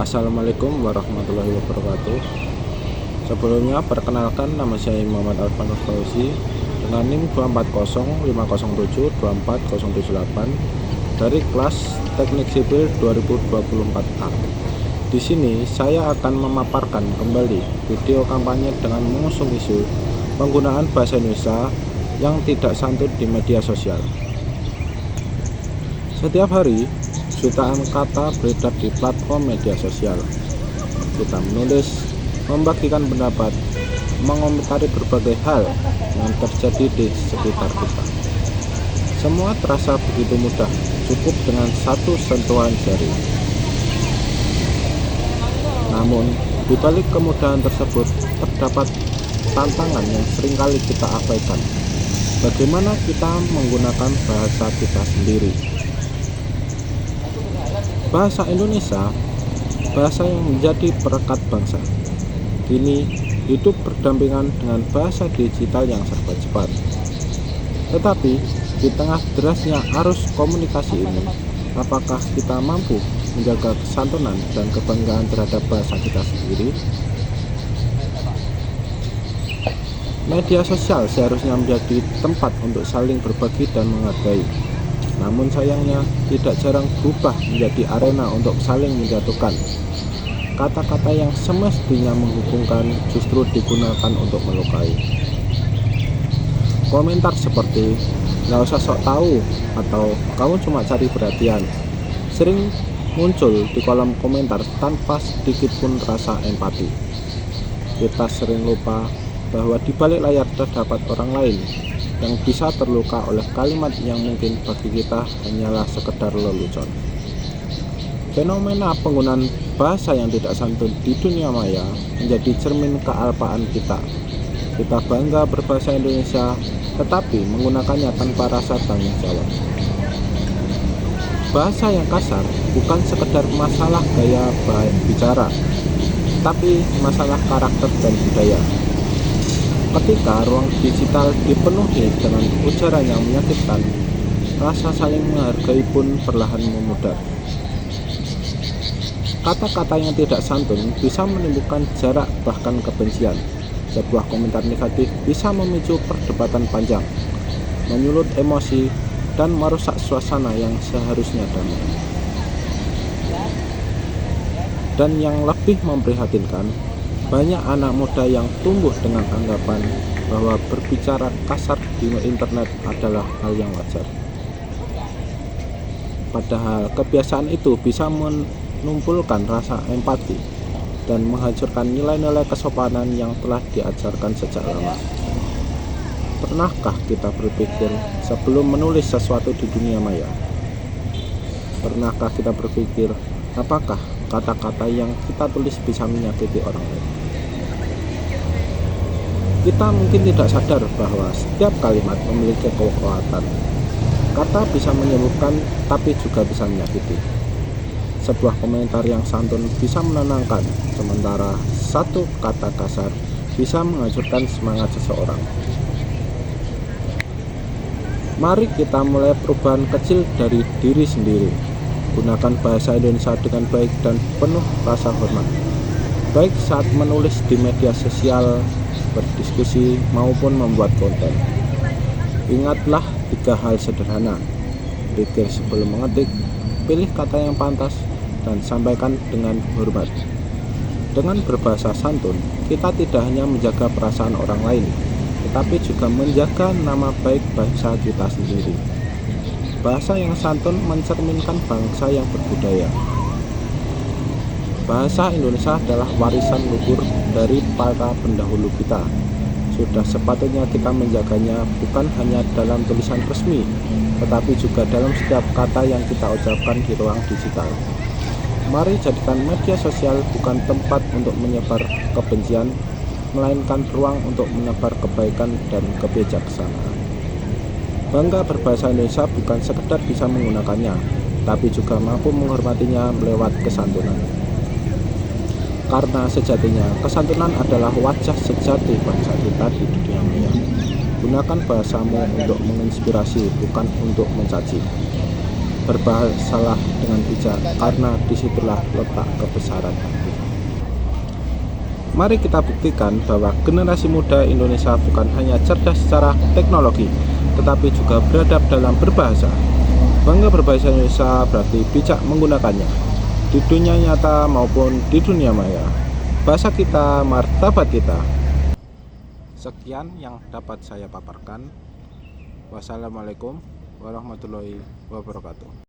Assalamualaikum warahmatullahi wabarakatuh. Sebelumnya perkenalkan, nama saya Muhammad Alfanur Fauzi dengan NIM 2405072408 dari kelas Teknik Sipil 2024A. Di sini saya akan memaparkan kembali video kampanye dengan mengusung isu penggunaan bahasa Indonesia yang tidak santun di media sosial. Setiap hari jutaan kata beredar di platform media sosial. Kita menulis, membagikan pendapat, mengomentari berbagai hal yang terjadi di sekitar kita. Semua terasa begitu mudah, cukup dengan satu sentuhan jari. Namun, di balik kemudahan tersebut terdapat tantangan yang seringkali kita abaikan. Bagaimana kita menggunakan bahasa kita sendiri? Bahasa Indonesia, bahasa yang menjadi perekat bangsa, kini hidup berdampingan dengan bahasa digital yang serba cepat. Tetapi, di tengah derasnya arus komunikasi ini, apakah kita mampu menjaga kesantunan dan kebanggaan terhadap bahasa kita sendiri? Media sosial seharusnya menjadi tempat untuk saling berbagi dan menghargai. Namun sayangnya tidak jarang berubah menjadi arena untuk saling menjatuhkan. Kata-kata yang semestinya menghubungkan justru digunakan untuk melukai. Komentar seperti "nggak usah sok tahu" atau "kamu cuma cari perhatian" sering muncul di kolom komentar tanpa sedikit pun rasa empati. Kita sering lupa bahwa di balik layar terdapat orang lain yang bisa terluka oleh kalimat yang mungkin bagi kita hanyalah sekedar lelucon. Fenomena penggunaan bahasa yang tidak santun di dunia maya menjadi cermin kealpaan kita. Kita bangga berbahasa Indonesia, tetapi menggunakannya tanpa rasa tanggung jawab. Bahasa yang kasar bukan sekedar masalah gaya bicara, tapi masalah karakter dan budaya. Ketika ruang digital dipenuhi dengan ujaran yang menyakitkan, rasa saling menghargai pun perlahan memudar. Kata-kata yang tidak santun bisa menimbulkan jarak bahkan kebencian. Sebuah komentar negatif bisa memicu perdebatan panjang, menyulut emosi, dan merusak suasana yang seharusnya damai. Dan yang lebih memprihatinkan, banyak anak muda yang tumbuh dengan anggapan bahwa berbicara kasar di internet adalah hal yang wajar. Padahal kebiasaan itu bisa menumpulkan rasa empati dan menghancurkan nilai-nilai kesopanan yang telah diajarkan sejak lama. Pernahkah kita berpikir sebelum menulis sesuatu di dunia maya? Pernahkah kita berpikir apakah kata-kata yang kita tulis bisa menyakiti orang lain? Kita mungkin tidak sadar bahwa setiap kalimat memiliki kekuatan. Kata bisa menyembuhkan, tapi juga bisa menyakiti. Sebuah komentar yang santun bisa menenangkan, sementara satu kata kasar bisa menghancurkan semangat seseorang. Mari kita mulai perubahan kecil dari diri sendiri. Gunakan bahasa Indonesia dengan baik dan penuh rasa hormat, baik saat menulis di media sosial, berdiskusi, maupun membuat konten. Ingatlah 3 hal sederhana: pikir sebelum mengetik, pilih kata yang pantas, dan sampaikan dengan hormat. Dengan berbahasa santun, kita tidak hanya menjaga perasaan orang lain, tetapi juga menjaga nama baik bangsa kita sendiri. Bahasa yang santun mencerminkan bangsa yang berbudaya. Bahasa Indonesia adalah warisan luhur dari para pendahulu kita. Sudah sepatutnya kita menjaganya bukan hanya dalam tulisan resmi, tetapi juga dalam setiap kata yang kita ucapkan di ruang digital. Mari jadikan media sosial bukan tempat untuk menyebar kebencian, melainkan ruang untuk menebar kebaikan dan kebijaksanaan. Bangga berbahasa Indonesia bukan sekedar bisa menggunakannya, tapi juga mampu menghormatinya lewat kesantunan. Karena sejatinya kesantunan adalah wajah sejati bangsa kita di dunia maya. Gunakan bahasamu untuk menginspirasi, bukan untuk mencaci. berbahasalah dengan bijak, karena disitulah letak kebesaran hati. Mari kita buktikan bahwa generasi muda Indonesia bukan hanya cerdas secara teknologi, tetapi juga beradab dalam berbahasa. Bangga berbahasa Indonesia berarti bijak menggunakannya, di dunia nyata maupun di dunia maya. Bahasa kita, martabat kita. Sekian yang dapat saya paparkan. Wassalamualaikum warahmatullahi wabarakatuh.